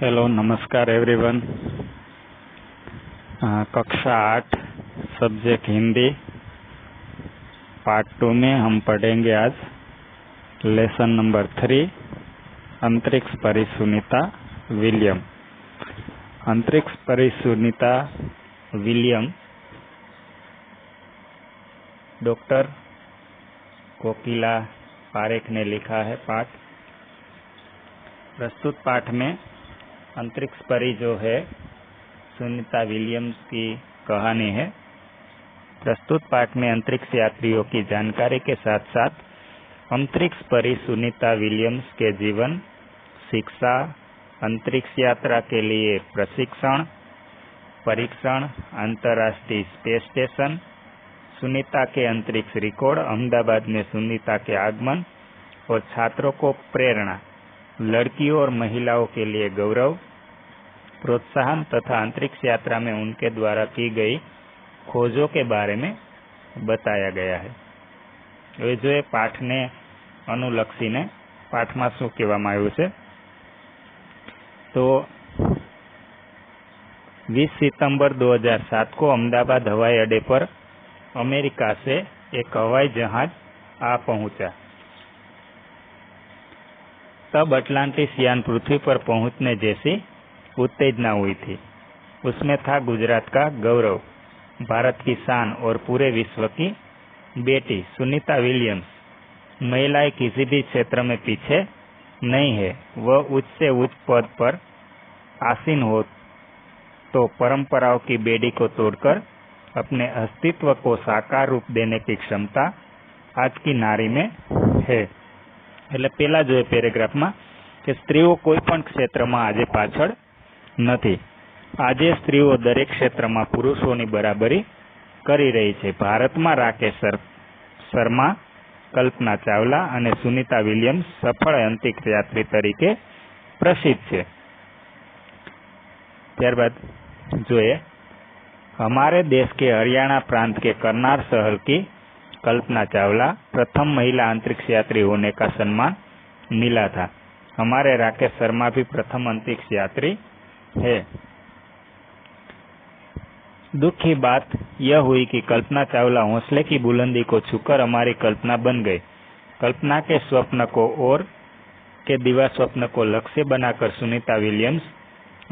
Hello, नमस्कार everyone. कक्षा 8 subject Hindi part 2 में हम पढ़ेंगे आज लेसन नंबर 3 अंतरिक्ष परिसुनीता विलियम। अंतरिक्ष परिसुनीता विलियम डॉक्टर कोकिला पारेख ने लिखा है पाठ। प्रस्तुत पाठ में अंतरिक्ष परी जो है सुनीता विलियम्स की कहानी है। प्रस्तुत पाठ में अंतरिक्ष यात्रियों की जानकारी के साथ साथ अंतरिक्ष परी सुनीता विलियम्स के जीवन, शिक्षा, अंतरिक्ष यात्रा के लिए प्रशिक्षण, परीक्षण, अंतर्राष्ट्रीय स्पेस स्टेशन, सुनीता के अंतरिक्ष रिकॉर्ड, अहमदाबाद में सुनीता के आगमन और छात्रों को प्रेरणा, लड़कियों और महिलाओं के लिए गौरव, प्रोत्साहन तथा अंतरिक्ष यात्रा में उनके द्वारा की गई खोजों के बारे में बताया गया है। હવે જો એ પાઠને અનુલક્ષીને પાઠમાં શું કહેવામાં આવ્યું છે તો 20 सितंबर 2007 को अहमदाबाद हवाई अड्डे पर अमेरिका से एक हवाई जहाज आ पहुंचा। तब अटलांटिस यान पृथ्वी पर पहुंचने जैसी उत्तेजना हुई थी। उसमें था गुजरात का गौरव, भारत की शान और पूरे विश्व की बेटी सुनीता विलियम्स। महिलाएं किसी भी क्षेत्र में पीछे नहीं है। वह उच्च से उच्च पद पर आसीन हो तो परंपराओं की बेड़ी को तोड़कर अपने अस्तित्व को साकार रूप देने की क्षमता आज की नारी में है। એટલે પેલા જોઈએ પેરેગ્રાફમાં કે સ્ત્રીઓ કોઈ પણ ક્ષેત્રમાં આજે પાછળ નથી। આજે સ્ત્રીઓ દરેક ક્ષેત્રમાં પુરુષોની બરાબરી કરી રહી છે। ભારતમાં રાકેશ શર્મા, કલ્પના ચાવલા અને સુनीता વિલિયમ્સ સફળ અંતરિક્ષ યાત્રી તરીકે પ્રસિદ્ધ છે। ત્યારબાદ જોઈએ हमारे देश के हरियाणा प्रांत के करनाल शहर की कल्पना चावला प्रथम महिला अंतरिक्ष यात्री होने का सम्मान मिला था। हमारे राकेश शर्मा भी प्रथम अंतरिक्ष यात्री है। दुख की बात यह हुई कि कल्पना चावला हौसले की बुलंदी को छूकर हमारी कल्पना बन गई। कल्पना के स्वप्न को और के दिवा स्वप्न को लक्ष्य बनाकर सुनीता विलियम्स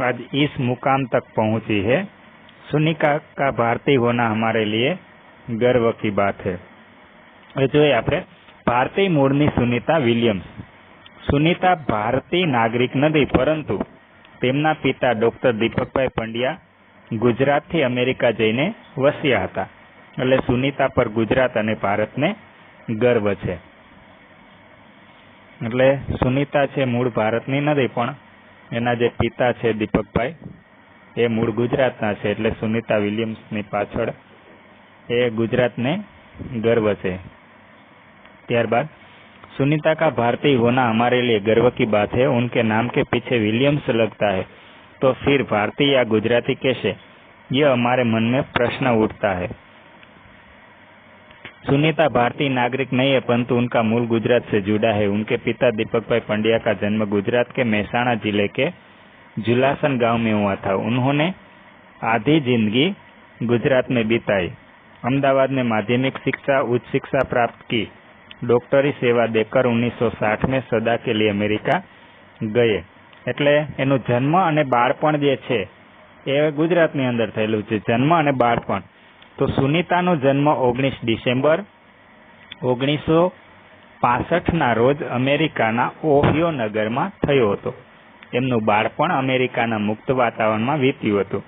आज इस मुकाम तक पहुंची है। सुनीता का भारतीय होना हमारे लिए गर्व की बात है। जो આપણે ભારતીય મૂળની સુनीता વિલિયમ્સ। સુनीता ભારતીય નાગરિક નથી, પરંતુ તેમના પિતા ડોક્ટર દીપકભાઈ પંડ્યા ગુજરાતથી અમેરિકા જઈને વસ્યા હતા। એટલે સુनीता પર ગુજરાત અને ભારતને ગર્વ છે। એટલે સુनीता છે મૂળ ભારતની નથી, પણ એના જે પિતા છે દીપકભાઈ એ મૂળ ગુજરાતના છે। એટલે સુनीता વિલિયમ્સની પાછળ એ ગુજરાતને गर्व છે। ત્યારબાદ सुनीता का भारतीय होना हमारे लिए गर्व की बात है। उनके नाम के पीछे विलियम्स लगता है तो फिर भारतीय या गुजराती कैसे, यह हमारे मन में प्रश्न उठता है। सुनीता भारतीय नागरिक नहीं है, परंतु उनका मूल गुजरात से जुड़ा है। उनके पिता दीपक भाई पंड्या का जन्म गुजरात के मेहसाणा जिले के जुलासन गांव में हुआ था। उन्होंने आधी जिंदगी गुजरात में बिताई। अहमदाबाद में माध्यमिक शिक्षा, उच्च शिक्षा प्राप्त की। डॉक्टरी सेवा देकर 1960 में सदा के लिए अमेरिका गए। એટલે એનો જન્મ અને બાળપણ જે છે એ ગુજરાતની અંદર થયેલું છે, જન્મ અને બાળપણ। તો સુनीताનો જન્મ 19 ડિસેમ્બર 1965 ના રોજ અમેરિકાના ઓહિયો નગરમાં થયો હતો। એમનું બાળપણ અમેરિકાના મુક્ત વાતાવરણમાં વીત્યું હતું।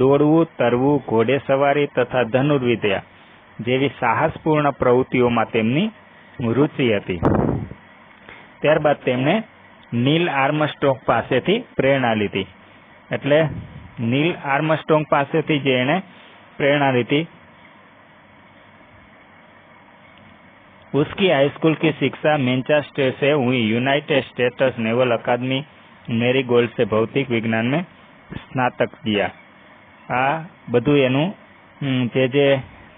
દોડવું, તરવું, ઘોડેસવારી તથા ધનુર્વિદ્યા જેવી સાહસપૂર્ણ પ્રવૃત્તિઓમાં તેમની रुचि હતી। ત્યારબાદ તેમણે નીલ આર્મસ્ટ્રોંગ પાસેથી પ્રેરણા લીધી। એટલે નીલ આર્મસ્ટ્રોંગ પાસેથી જે એણે પ્રેરણા લીધી। उसकी हाई स्कूल की शिक्षा मैनचेस्टर से हुई। यूनाइटेड स्टेट्स नेवल अकादमी मेरी गोल्ड से भौतिक विज्ञान में स्नातक किया। आ બધું એનું જે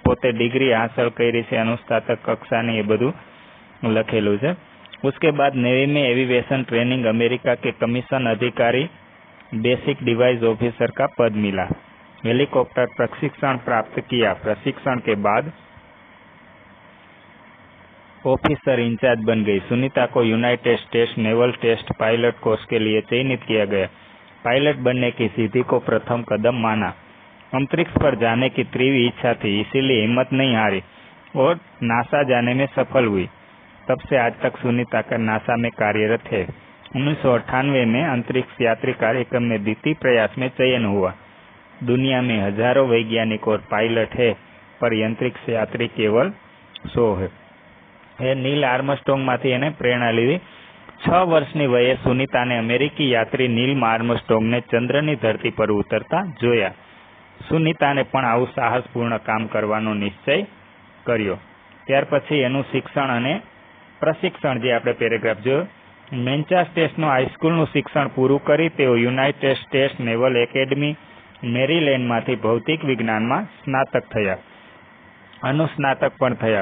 પોતે ડિગ્રી હાંસલ કરી છે અનુસ્નાતક કક્ષાની એ બધું લખેલું છે। उसके बाद नेवी में एविएशन ट्रेनिंग, अमेरिका के कमीशन अधिकारी बेसिक डिवाइस ऑफिसर का पद मिला। हेलीकॉप्टर प्रशिक्षण प्राप्त किया। प्रशिक्षण के बाद ऑफिसर इंचार्ज बन गई। सुनीता को United States naval test pilot course के लिए चयनित किया गया। पायलट बनने की सिद्धि को प्रथम कदम माना। अंतरिक्ष पर जाने की तीव्र इच्छा थी, इसीलिए हिम्मत नहीं हारी और नासा जाने में सफल हुई। तब से आज तक सुनीता का नासा में कार्यरत है। 1998 में अंतरिक्ष यात्री कार्यक्रम में द्वितीय प्रयास में चयन हुआ। दुनिया में हजारों वैज्ञानिक और पायलट है, पर अंतरिक्ष यात्री केवल 100 है। नील आर्मस्ट्रोंग माथी एने प्रेरणा लीधी। 6 वर्षनी वये सुनीताने अमेरिकी यात्री नील आर्मस्ट्रोंगने चंद्રની धरती पर उतरता जोया। सुनीताने पण आवुं साहसपूर्ण काम करवानो निश्चय कर्यो। त्यार पछी एनुं शिक्षण अने प्रशिक्षण जे आपणे पेरेग्राफ जोयो। मैनचेस्टरનું हाईस्कूलનું शिक्षण पूरुं करी तेओ युनाइटेड स्टेट्स नेवल एकेडमी मेरीलैंडमांथी भौतिक विज्ञानमां स्नातक थया। अनुस्नातक पण थया।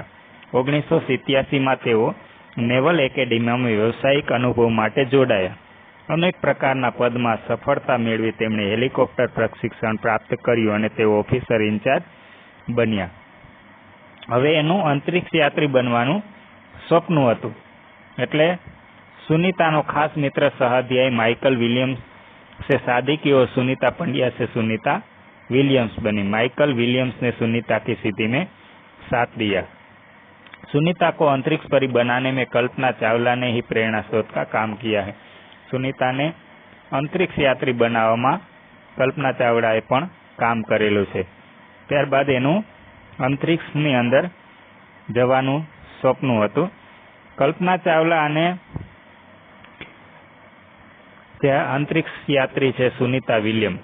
1987 में तेओ नेवल एकेडमी में व्यावसायिक अनुभव माटे जोड़ाया। अनेक प्रकारना पद में सफलता मेळवी तेमणे हेलिकॉप्टर प्रशिक्षण प्राप्त कर्युं अने तेओ ऑफिसर इंचार्ज बन्या। हवे एनुं अंतरिक्ष यात्री बनवानुं स्वप्न हतुं। एटले सुनीतानो खास मित्र सहाध्यायी माइकल विलियम्स से शादी की और सुनीता पंड्या से सुनीता विलियम्स बनी। माइकल विलियम्स ने सुनीता की सिद्धि में साथ दिया। सुनीता को अंतरिक्ष परी बनाने में कल्पना चावला ने ही प्रेरणा स्रोत का काम किया है। सुनीता ने अंतरिक्ष यात्री बनाववामां कल्पना चावलाए पण काम करेलुं छे। त्यारबाद एनुं अंतरिक्षनी अंदर जवानुं स्वप्न हतुं। कल्पना चावला अने त्या अंतरिक्ष यात्री छे सुनीता विलियम।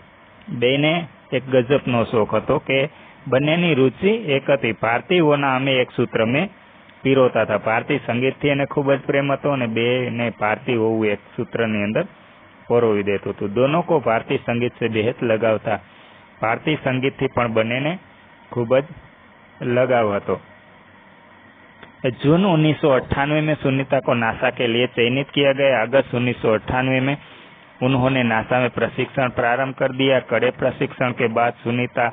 बेने एक गजबनो शौक हतो के बंनेनी रुचि एक हती। भारतीयोना अमे एक सूत्र में पीरोता था। भारतीय संगीत थी एने खूब ज प्रेम हतो अने बेने भारतीय होवुं एक सूत्रनी अंदर परोवी देतुं हतुं। दोनों को भारतीय संगीत से बेहद लगाव था। भारतीय संगीत थी पण बंनेने खूब ज लगाव हतो। जून 1998 में सुनीता को नासा के लिए चयनित किया गया। अगस्त 1998 में उन्होंने नासा में प्रशिक्षण प्रारंभ कर दिया। कड़े प्रशिक्षण के बाद सुनीता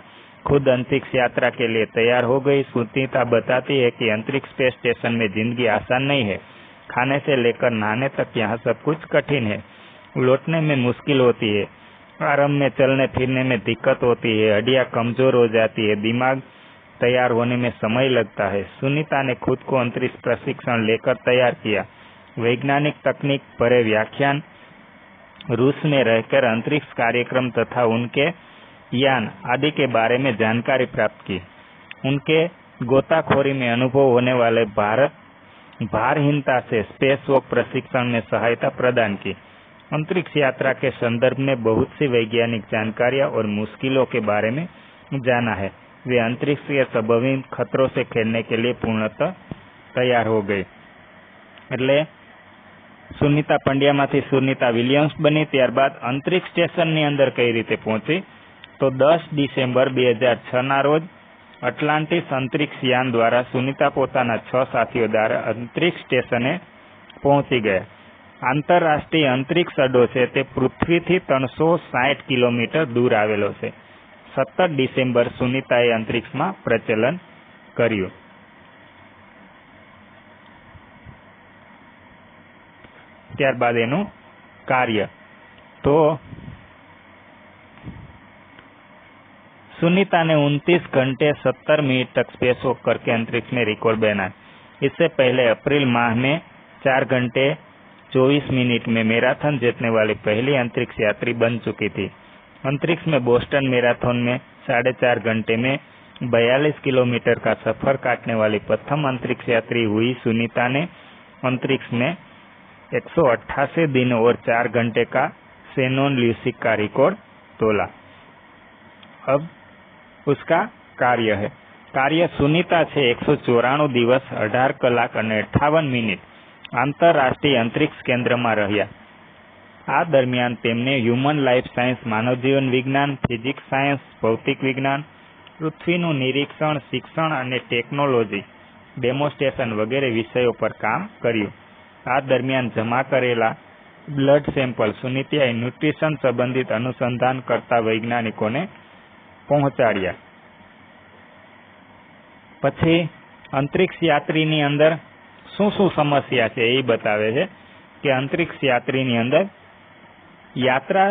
खुद अंतरिक्ष यात्रा के लिए तैयार हो गई। सुनीता बताती है कि अंतरिक्ष स्पेस स्टेशन में जिंदगी आसान नहीं है। खाने से लेकर नहाने तक यहाँ सब कुछ कठिन है। लौटने में मुश्किल होती है। आरंभ में चलने फिरने में दिक्कत होती है। हड्डियाँ कमजोर हो जाती है। दिमाग तैयार होने में समय लगता है। सुनीता ने खुद को अंतरिक्ष प्रशिक्षण लेकर तैयार किया। वैज्ञानिक तकनीक भरे व्याख्यान, रूस में रहकर अंतरिक्ष कार्यक्रम तथा उनके यान आदि के बारे में जानकारी प्राप्त की। उनके गोताखोरी में अनुभव होने वाले भारहीनता से स्पेस वॉक प्रशिक्षण में सहायता प्रदान की। अंतरिक्ष यात्रा के संदर्भ में बहुत सी वैज्ञानिक जानकारियां और मुश्किलों के बारे में जाना है। वे अंतरिक्ष के संभावित खतरों से खेलने के लिए पूर्णतः तैयार हो गए। એટલે सुनीता पंड्या मांथी सुनीता विलियम्स बनी। त्यारबाद अंतरिक्ष स्टेशन अंदर कई रीते पहुंची तो 10 डिसेम्बर 2006 ना रोज अटलांटिस अंतरिक्ष यान द्वारा सुनीता पोताना 6 साथीओ द्वारा अंतरिक्ष स्टेशने पहुंची गया। आंतरराष्ट्रीय अंतरिक्ष अड्डो छे ते पृथ्वीथी 360 किलोमीटर दूर आवेलो छे। 17 डिसेम्बर सुनीताए अंतरिक्ष में प्रचलन कर्युं। त्यारबाद एनुं कार्य तो सुनीता ने 29 घंटे 70 मिनट तक स्पेस वॉक करके अंतरिक्ष में रिकॉर्ड बनाया। इससे पहले अप्रैल माह में 4 घंटे 24 मिनट में मैराथन जीतने वाली पहली अंतरिक्ष यात्री बन चुकी थी। अंतरिक्ष में बोस्टन मैराथन में 4.5 घंटे में 42 किलोमीटर का सफर काटने वाली प्रथम अंतरिक्ष यात्री हुई। सुनीता ने अंतरिक्ष में 188 दिन और 4 घंटे का शेनॉन ल्यूसिक का रिकॉर्ड तोला। अब उसका कार्य है। कार्य सुनीता छे 194 दिवस 18 कलाक અને 58 मिनिट आंतरराष्ट्रीय अंतरिक्ष केन्द्र में रह्या। आ दरमियान तेमने ह्यूमन लाइफ साइंस, मानव जीवन विज्ञान, फिजिक्स साइंस, भौतिक विज्ञान, पृथ्वीनु निरीक्षण, शिक्षण और टेक्नोलॉजी डेमोस्ट्रेशन वगैरह विषयों पर काम कर्युं। आ दरमियान जमा करेला બ્લડ સેમ્પલ સુનીતાએ ન્યુટ્રિશન સંબંધિત અનુસંધાન કરતા વૈજ્ઞાનિકોને પહોંચાડ્યા. પછી અંતરિક્ષ યાત્રીની અંદર શું શું સમસ્યા છે એ બતાવે છે કે અંતરિક્ષ યાત્રીની અંદર યાત્રા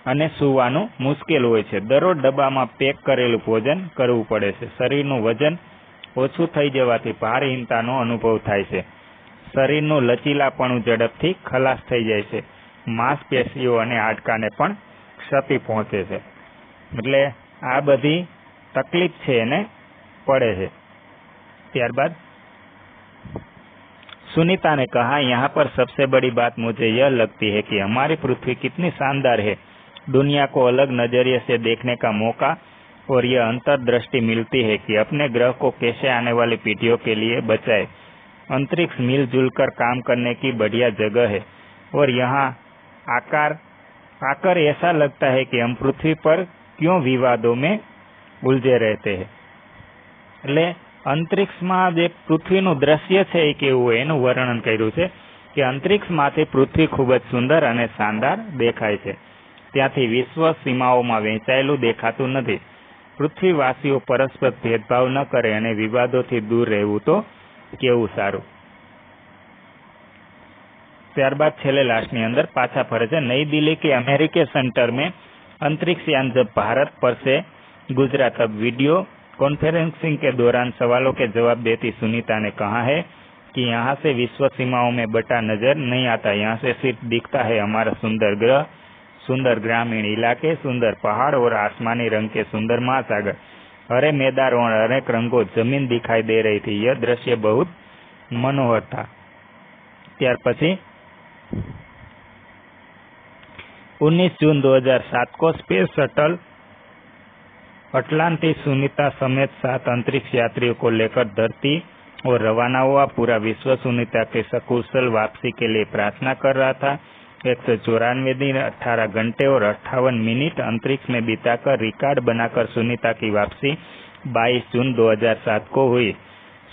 અને સૂવાનું મુશ્કેલ હોય છે. દરરોજ ડબ્બામાં પેક કરેલું ભોજન કરવું પડે છે. શરીરનું વજન ઓછું થઈ જવાથી ભારહીનતાનો અનુભવ થાય છે. શરીરનું લચીલાપણું ઝડપથી ખલાસ થઈ જાય છે. માંસપેશીઓ અને હાડકાને પણ ક્ષતિ પહોંચે છે. એટલે આ બધી તકલીફ છે એને પડે છે. ત્યારબાદ सुनीता ने कहा, यहाँ पर सबसे बड़ी बात मुझे यह लगती है कि हमारी पृथ्वी कितनी शानदार है. दुनिया को अलग नजरिए से देखने का मौका और यह अंतर्दृष्टि मिलती है कि अपने ग्रह को कैसे आने वाली पीढ़ियों के लिए बचाए. अंतरिक्ष मिलजुल कर काम करने की बढ़िया जगह है और यहाँ आकर ऐसा लगता है कि हम पृथ्वी पर क्यों विवादों में उलझे रहते हैं. એટલે અંતરિક્ષમાં જે પૃથ્વીનું દ્રશ્ય છે એ કેવું હોય એનું વર્ણન કર્યું છે કે અંતરિક્ષમાંથી પૃથ્વી ખૂબ જ સુંદર અને શાનદાર દેખાય છે. ત્યાંથી વિશ્વ સીમાઓમાં વહેંચાયેલું દેખાતું નથી. પૃથ્વીવાસીઓ પરસ્પર ભેદભાવ ન કરે અને વિવાદોથી દૂર રહેવું તો કેવું સારું. ત્યારબાદ છેલ્લે લાસ્ટની અંદર પાછા ફરે છે. नई दिल्ली के अमेरिकी सेंटर में अंतरिक्ष यान जब भारत पर से गुजरा तब वीडियो कॉन्फ्रेंसिंग के दौरान सवालों के जवाब देती सुनीता ने कहा है कि यहाँ से विश्व सीमाओं में बटा नजर नहीं आता. यहाँ से सिर्फ दिखता है हमारा सुंदर ग्रह, सुंदर ग्रामीण इलाके, सुंदर पहाड़ और आसमानी रंग के सुंदर महासागर. हरे मैदान और अनेक रंगों जमीन दिखाई दे रही थी. यह दृश्य बहुत मनोहर था. ત્યાર પછી 19 जून 2007 को स्पेस शटल अटलांटिस सुनीता समेत 7 अंतरिक्ष यात्रियों को लेकर धरती और रवाना हुआ. पूरा विश्व सुनीता के सकुशल वापसी के लिए प्रार्थना कर रहा था. 194 दिन 18 घंटे और 58 मिनट अंतरिक्ष में बिताकर रिकॉर्ड बनाकर सुनीता की वापसी 22 जून 2007 को हुई.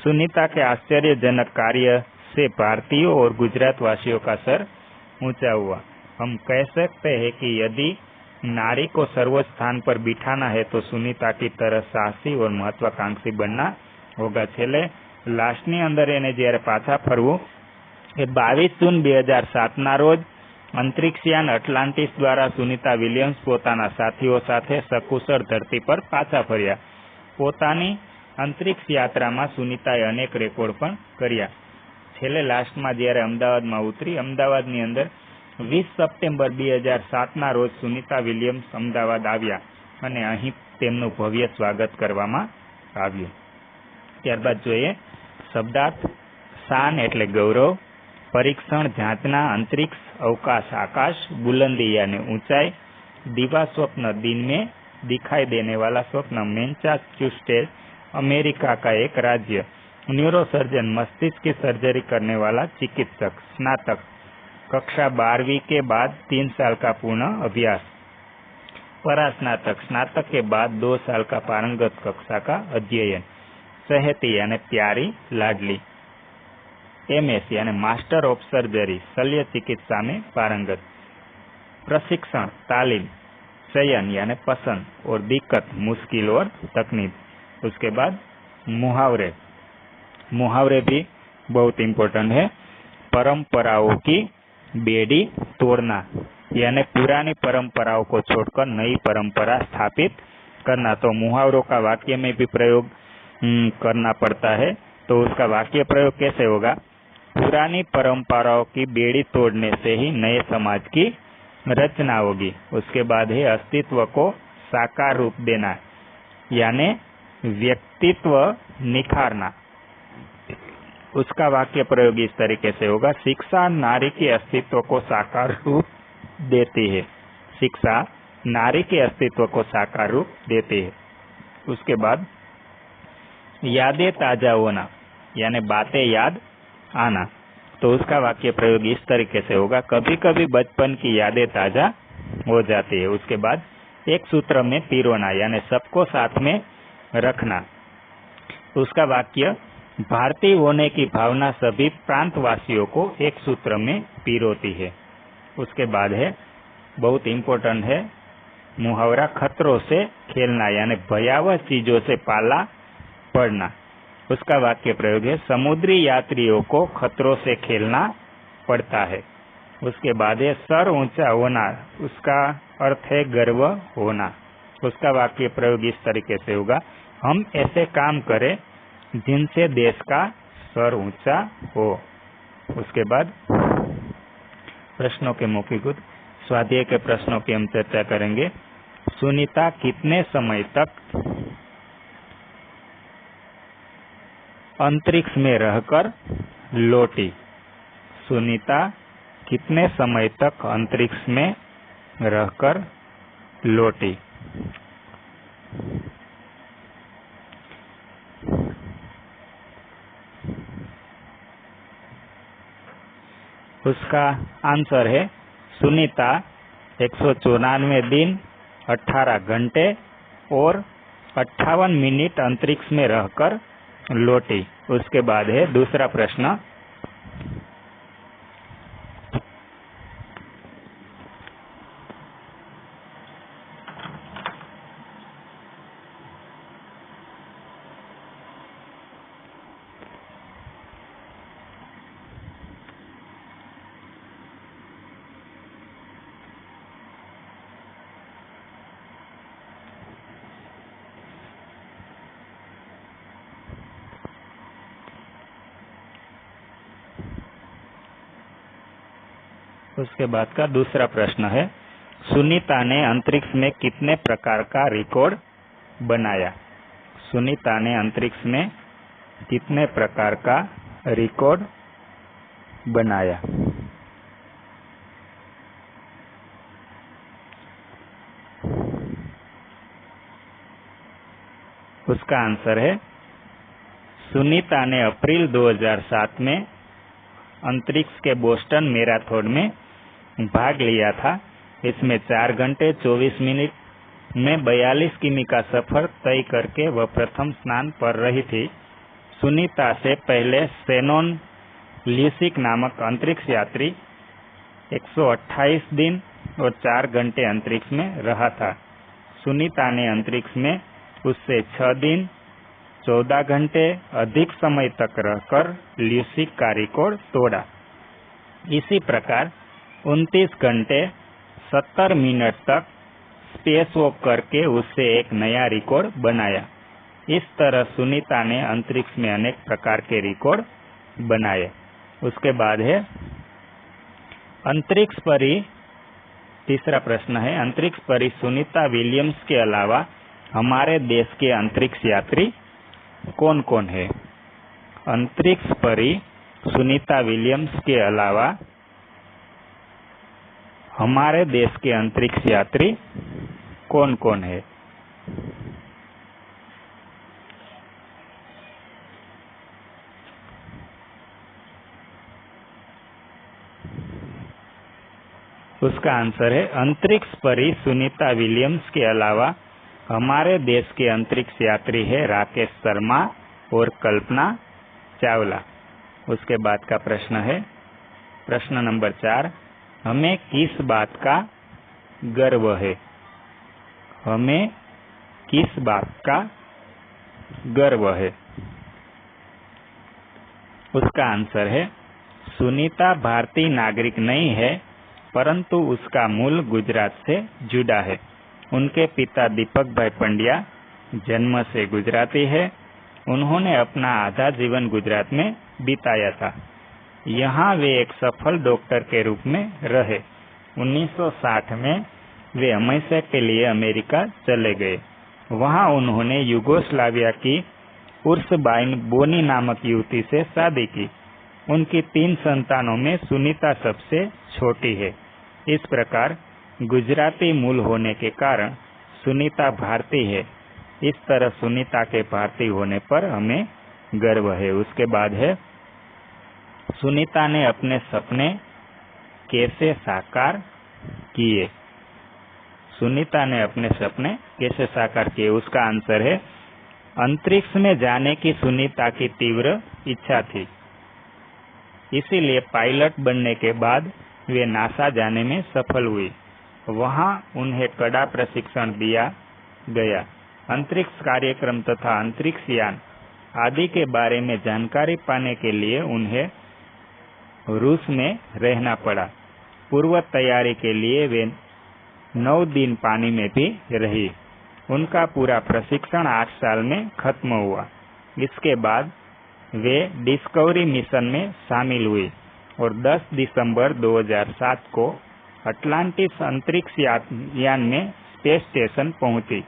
सुनीता के आश्चर्यजनक कार्य से भारतीयों और गुजरात वासियों का सर ऊंचा हुआ. हम कह सकते हैं कि यदि नारी को सर्वोच्च स्थान पर बिठाना है तो सुनीता की तरह साहसी और महत्वाकांक्षी बनना होगा. छेल्ले लास्टनी अंदर एने ज्यारे पाछा फरवुं ए 22 जून 2007 ना रोज अंतरिक्षयान अटलांटिस द्वारा सुनीता विलियम्स पोताना साथीओ साथे सकुशल धरती पर पाछा फर्या. पोतानी अंतरिक्ष यात्रामां सुनीताए अनेक रेकॉर्ड पण कर्या. छेल्ले लास्टमां ज्यारे अमदावादमां उतरी, अमदावादनी अंदर 20 सप्टेम्बर 2007 ना रोज सुनीता विलियम्स अमदावाद આવ્યા અને અહીં તેમનું ભવ્ય સ્વાગત કરવામાં આવ્યું. ત્યારબાદ જોઈએ શબ્દાર્થ. શાન એટલે ગૌરવ, પરીક્ષણ, જાંચના, અંતરિક્ષ, અવકાશ, આકાશ, बुलंदी यानी ऊंचाई, दिवा स्वप्न, दिन में दिखाई देने वाला स्वप्न, मैनचेस्टर अमेरिका का एक राज्य, न्यूरोसर्जन मस्तिष्क की सर्जरी करने वाला चिकित्सक, स्नातक, कक्षा 12वीं के बाद 3 साल का पूर्ण अभ्यास, परास्नातक, स्नातक के बाद 2 साल का पारंगत कक्षा का अध्ययन, सहेती यानी प्यारी लाडली, MS यानी मास्टर ऑफ सर्जरी शल्य चिकित्सा में पारंगत, प्रशिक्षण तालीम, चयन यानी पसंद और दिक्कत मुश्किल और तकनीक. उसके बाद मुहावरे. मुहावरे भी बहुत इम्पोर्टेंट है. परंपराओं की बेड़ी तोड़ना यानी पुरानी परंपराओं को छोड़कर नई परंपरा स्थापित करना. तो मुहावरों का वाक्य में भी प्रयोग करना पड़ता है. तो उसका वाक्य प्रयोग कैसे होगा? पुरानी परंपराओं की बेड़ी तोड़ने से ही नए समाज की रचना होगी. उसके बाद है अस्तित्व को साकार रूप देना यानी व्यक्तित्व निखारना. उसका वाक्य प्रयोग इस तरीके से होगा. शिक्षा नारी के अस्तित्व को साकार रूप देती है. शिक्षा नारी के अस्तित्व को साकार रूप देती है. उसके बाद यादें ताजा होना यानी बातें याद आना. तो उसका वाक्य प्रयोग इस तरीके से होगा. कभी कभी बचपन की यादें ताजा हो जाती है. उसके बाद एक सूत्र में पिरोना यानी सबको साथ में रखना. उसका वाक्य भारतीय होने की भावना सभी प्रांतवासियों को एक सूत्र में पिरोती है. उसके बाद है बहुत इम्पोर्टेंट है मुहावरा खतरों से खेलना, यानी भयावह चीजों से पाला पड़ना। उसका वाक्य प्रयोग है समुद्री यात्रियों को खतरों से खेलना पड़ता है। उसके बाद है सर ऊंचा होना, उसका अर्थ है गर्व होना। उसका वाक्य प्रयोग इस तरीके से होगा हम ऐसे काम करें जिनसे देश का सर ऊंचा हो। उसके बाद प्रश्नों के मौखिक स्वाध्याय के प्रश्नों की हम चर्चा करेंगे। सुनीता कितने समय तक अंतरिक्ष में रहकर लौटी? सुनीता कितने समय तक अंतरिक्ष में रहकर लौटी? उसका आंसर है सुनीता 194 दिन 18 घंटे और 58 मिनट अंतरिक्ष में रहकर लौटी। उसके बाद है दूसरा प्रश्न उसके बाद का दूसरा प्रश्न है सुनीता ने अंतरिक्ष में कितने प्रकार का रिकॉर्ड बनाया? सुनीता ने अंतरिक्ष में कितने प्रकार का रिकॉर्ड बनाया? उसका आंसर है सुनीता ने अप्रैल 2007 में अंतरिक्ष के बोस्टन मैराथन में भाग लिया था। इसमें 4 घंटे 24 मिनट में 42 किमी का सफर तय करके वह प्रथम स्थान पर रही थी। सुनीता से पहले शेनॉन ल्यूसिक नामक अंतरिक्ष यात्री 128 दिन और 4 घंटे अंतरिक्ष में रहा था। सुनीता ने अंतरिक्ष में उससे 6 दिन 14 घंटे अधिक समय तक रहकर ल्यूसिक का रिकॉर्ड तोड़ा। इसी प्रकार 29 घंटे 70 मिनट तक स्पेस वॉक करके उससे एक नया रिकॉर्ड बनाया। इस तरह सुनीता ने अंतरिक्ष में अनेक प्रकार के रिकॉर्ड बनाए। उसके बाद है अंतरिक्ष परी। तीसरा प्रश्न है अंतरिक्ष परी सुनीता विलियम्स के अलावा हमारे देश के अंतरिक्ष यात्री कौन कौन है? अंतरिक्ष परी सुनीता विलियम्स के अलावा हमारे देश के अंतरिक्ष यात्री कौन कौन है? उसका आंसर है अंतरिक्ष परी सुनीता विलियम्स के अलावा हमारे देश के अंतरिक्ष यात्री है राकेश शर्मा और कल्पना चावला। उसके बाद का प्रश्न है प्रश्न नंबर 4 हमें किस बात का गर्व है? हमें किस बात का गर्व है? उसका आंसर है सुनीता भारतीय नागरिक नहीं है, परंतु उसका मूल गुजरात से जुड़ा है। उनके पिता दीपक भाई पंड्या जन्म से गुजराती है। उन्होंने अपना आधा जीवन गुजरात में बिताया था। यहाँ वे एक सफल डॉक्टर के रूप में रहे। 1960 में वे हमेशा के लिए अमेरिका चले गए। वहाँ उन्होंने युगोस्लाविया की उर्सबाइन बोनी नामक युवती से शादी की। उनकी 3 संतानों में सुनीता सबसे छोटी है। इस प्रकार गुजराती मूल होने के कारण सुनीता भारतीय है। इस तरह सुनीता के भारतीय होने पर हमें गर्व है। उसके बाद है सुनीता ने अपने सपने कैसे साकार किए? सुनीता ने अपने सपने कैसे साकार किए? उसका आंसर है अंतरिक्ष में जाने की सुनीता की तीव्र इच्छा थी। इसीलिए पायलट बनने के बाद वे नासा जाने में सफल हुई। वहां उन्हें कड़ा प्रशिक्षण दिया गया। अंतरिक्ष कार्यक्रम तथा अंतरिक्ष यान आदि के बारे में जानकारी पाने के लिए उन्हें रूस में रहना पड़ा। पूर्व तैयारी के लिए वे 9 दिन पानी में भी रही। उनका पूरा प्रशिक्षण 8 साल में खत्म हुआ। इसके बाद वे डिस्कवरी मिशन में शामिल हुई और 10 दिसंबर 2007 को अटलांटिस अंतरिक्ष यान में स्पेस स्टेशन पहुंची।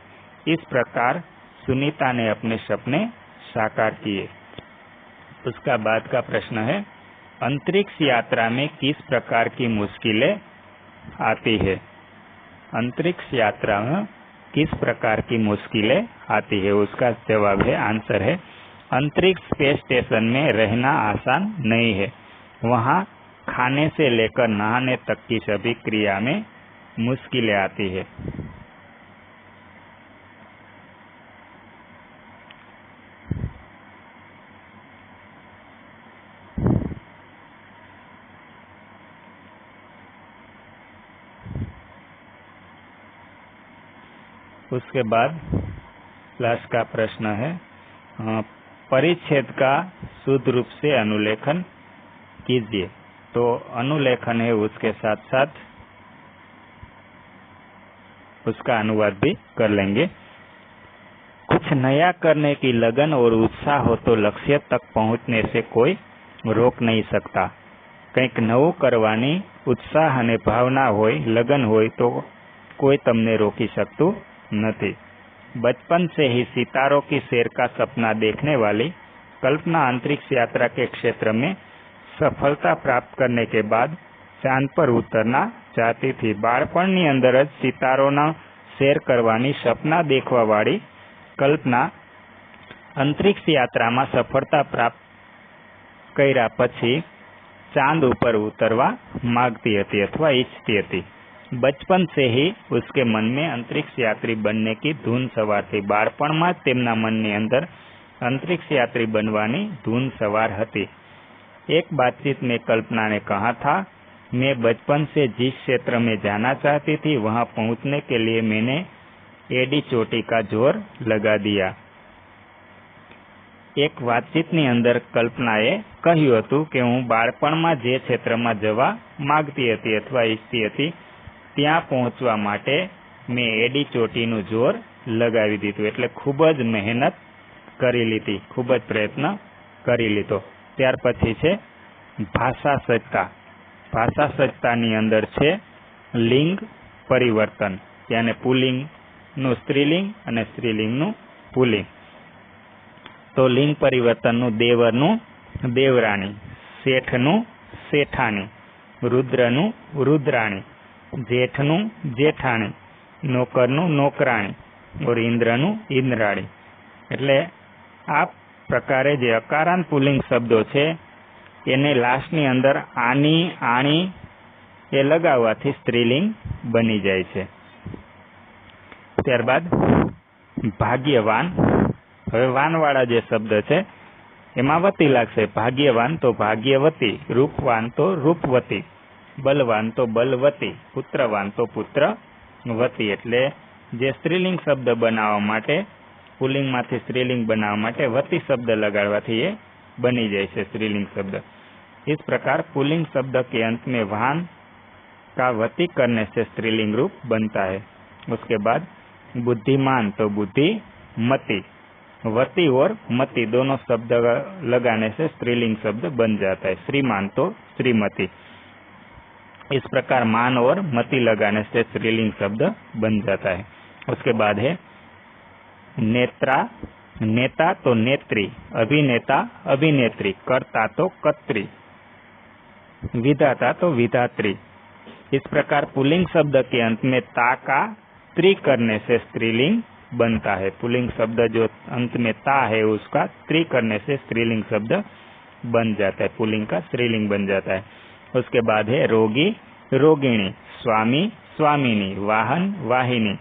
इस प्रकार सुनीता ने अपने सपने साकार किए। उसका बाद का प्रश्न है, अंतरिक्ष यात्रा में किस प्रकार की मुश्किलें आती है? अंतरिक्ष यात्रा में किस प्रकार की मुश्किलें आती है? उसका जवाब है, आंसर है, अंतरिक्ष स्पेस स्टेशन में रहना आसान नहीं है। वहां खाने से लेकर नहाने तक की सभी क्रिया में मुश्किलें आती है। उसके बाद लास्ट का प्रश्न है, परिच्छेद का शुद्ध रूप से अनुलेखन कीजिए। तो अनुलेखन है, उसके साथ साथ उसका अनुवाद भी कर लेंगे। कुछ नया करने की लगन और उत्साह हो तो लक्ष्य तक पहुंचने से कोई रोक नहीं सकता। કંઈક નવું કરવાની ઉત્સાહ અને ભાવના હોય, लगन હોય तो कोई तमने रोकी सकતું नहीं। बचपन से ही सितारों की सैर का सपना देखने वाली कल्पना अंतरिक्ष यात्रा के क्षेत्र में सफलता प्राप्त करने के बाद चांद पर उतरना चाहती थी। बाळपणनी अंदर ज सितारोना सैर करवानी सपना देखवा वाली कल्पना अंतरिक्ष यात्रा में सफलता प्राप्त कर्या पछी चांद ऊपर उतरवा मांगती थी अथवा इच्छती थी। बचपन से ही उसके मन में अंतरिक्ष यात्री बनने की धून सवार थी। बाळपण में तेमना मननी अंदर अंतरिक्ष यात्री बनवानी धून सवार हती। एक बातचीत में कल्पना ने कहा था, मैं बचपन से जिस क्षेत्र में जाना चाहती थी वहां पहुंचने के लिए मैंने एडी चोटी का जोर लगा दिया। एक वातचीतनी अंदर कल्पनाए કહ્યું હતું કે હું બાળપણમાં જે ક્ષેત્રમાં જવા માંગતી હતી અથવા ઈચ્છતી હતી ત્યાં પહોંચવા માટે મેં એડી ચોટીનું જોર લગાવી દીધું, એટલે ખૂબ જ મહેનત કરી લીધી, ખૂબ જ પ્રયત્ન કરી લીધો। ત્યાર પછી છે ભાષા સજ્જતા। ભાષા સજ્જતાની અંદર છે લિંગ પરિવર્તન, यानी પુલ્લિંગનું સ્ત્રીલિંગ અને સ્ત્રીલિંગનું પુલ્લિંગ। तो लिंग परिवर्तन देवरनु देवराणी, सेठनु सेठाणी, रुद्रनु रुद्राणी, जेठनु जेठाणी, नौकरनु नौकराणी और इंद्रनु इंद्राणी। एटले आ प्रकारे जे अकारांत पुल्लिंग शब्दों छे एने लास्टनी अंदर आनी आणी ए लगाववाथी स्त्रीलिंग बनी जाय छे। त्यारबाद भाग्यवान। हवे वानवाळा जे शब्द छे एमां वती लागशे। भाग्यवान तो भाग्यवती, रूपवान तो रूपवती, बलवान तो बलवती, पुत्रवान तो पुत्रवती। एटले जे स्त्रीलिंग शब्द बनाववा माटे पुल्लिंग मांथी स्त्रीलिंग बनाववा माटे वती शब्द लगाडवाथी ए बनी जाय छे स्त्रीलिंग शब्द। इस प्रकार पुल्लिंग शब्द के अंत में वान का वती करने से स्त्रीलिंग रूप बनता है। उसके बाद बुद्धिमान तो बुद्धिमती, वती और मती दोनों शब्द लगाने से स्त्रीलिंग शब्द बन जाता है। श्रीमान तो श्रीमती। इस प्रकार मान और मती लगाने से स्त्रीलिंग शब्द बन जाता है। उसके बाद है नेत्रा। नेता तो नेत्री, अभिनेता अभिनेत्री, कर्ता तो कर्त्री, विधाता तो विधात्री। इस प्रकार पुल्लिंग शब्द के अंत में ता का त्री करने से स्त्रीलिंग बनता है। पुल्लिंग शब्द जो अंत में ता है उसका त्री करने से स्त्रीलिंग शब्द बन जाता है, पुल्लिंग का स्त्रीलिंग बन जाता है। उसके बाद है रोगी रोगिणी, स्वामी स्वामिनी, वाहन वाहिनी,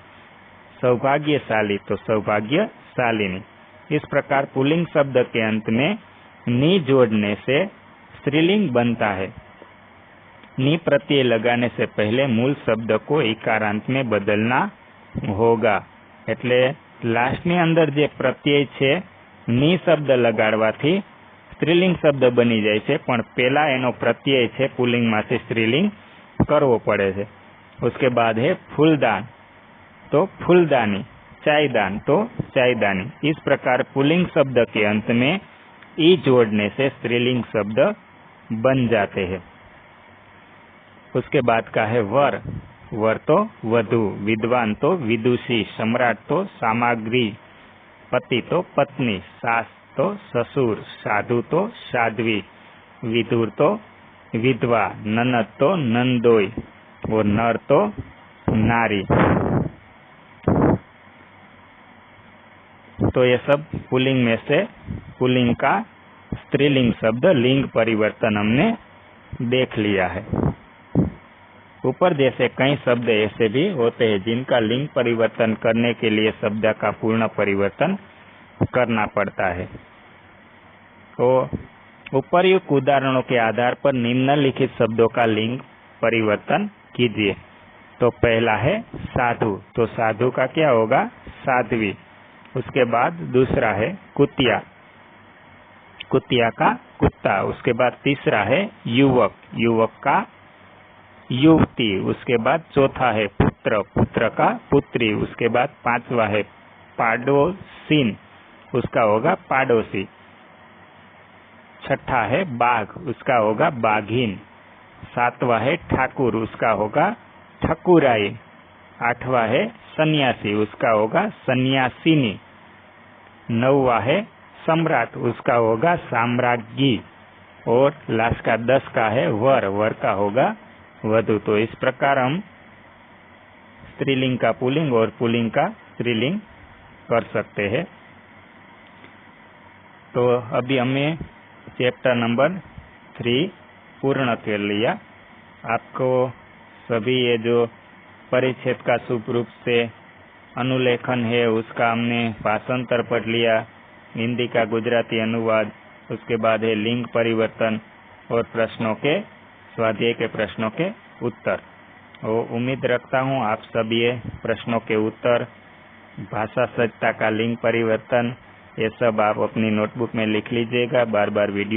सौभाग्यशाली तो सौभाग्यशालिनी। इस प्रकार पुल्लिंग शब्द के अंत में नी जोड़ने से स्त्रीलिंग बनता है। नी प्रत्यय लगाने से पहले मूल शब्द को इकारांत में बदलना होगा। એટલે લાસ્ટની અંદર જે પ્રત્યય છે ની શબ્દ લગાડવાથી સ્ત્રીલિંગ શબ્દ બની જાય છે, પણ પેલા એનો પ્રત્યય છે પુલ્લિંગમાંથી સ્ત્રીલિંગ કરવો પડે છે। उसके बाद है फूलदान तो फूलदानी, चायदान तो चायदानी। इस प्रकार पुल्लिंग शब्द के अंत में ई जोड़ने से स्त्रीलिंग शब्द बन जाते हैं। उसके बाद का है वर। वर तो वधु, विद्वान तो विदुषी, सम्राट तो सामग्री, पति तो पत्नी, सास तो ससुर, साधु तो साध्वी, विधुर तो विधवा, ननद तो नंदोई और नर तो नारी। तो ये सब पुल्लिंग में से पुल्लिंग का स्त्रीलिंग शब्द लिंग परिवर्तन हमने देख लिया है। ऊपर जैसे कई शब्द ऐसे भी होते हैं जिनका लिंग परिवर्तन करने के लिए शब्द का पूर्ण परिवर्तन करना पड़ता है। तो उपर्युक्त उदाहरणों के आधार पर निम्नलिखित शब्दों का लिंग परिवर्तन कीजिए। तो पहला है साधु, तो साधु का क्या होगा? साध्वी। उसके बाद दूसरा है कुतिया, कुतिया का कुत्ता। उसके बाद तीसरा है युवक, युवक का युवती। उसके बाद चौथा है पुत्र, पुत्र का पुत्री। उसके बाद पांचवा है पाड़ोसीन, उसका होगा पाड़ोसी। छठा है बाघ, उसका होगा बाघीन। सातवां है ठाकुर, उसका होगा ठकुराई। आठवां है सन्यासी, उसका होगा सन्यासिनी। नौवां है सम्राट, उसका होगा साम्राज्ञी। और लास्ट का 10 का है वर, वर का होगा वधु। तो इस प्रकार हम स्त्रीलिंग का पुल्लिंग और पुल्लिंग का स्त्रीलिंग कर सकते हैं। तो अभी हमें चैप्टर नंबर 3 पूर्ण कर लिया। आपको सभी ये जो परिच्छेद का सुपरूप से अनुलेखन है उसका हमने भाषांतर पढ़ लिया, हिंदी का गुजराती अनुवाद। उसके बाद है लिंग परिवर्तन और प्रश्नों के स्वाध्याय के प्रश्नों के उत्तर। वो उम्मीद रखता हूँ आप सभी ये प्रश्नों के उत्तर, भाषा सज्जता का लिंग परिवर्तन, ये सब आप अपनी नोटबुक में लिख लीजिएगा। बार बार वीडियो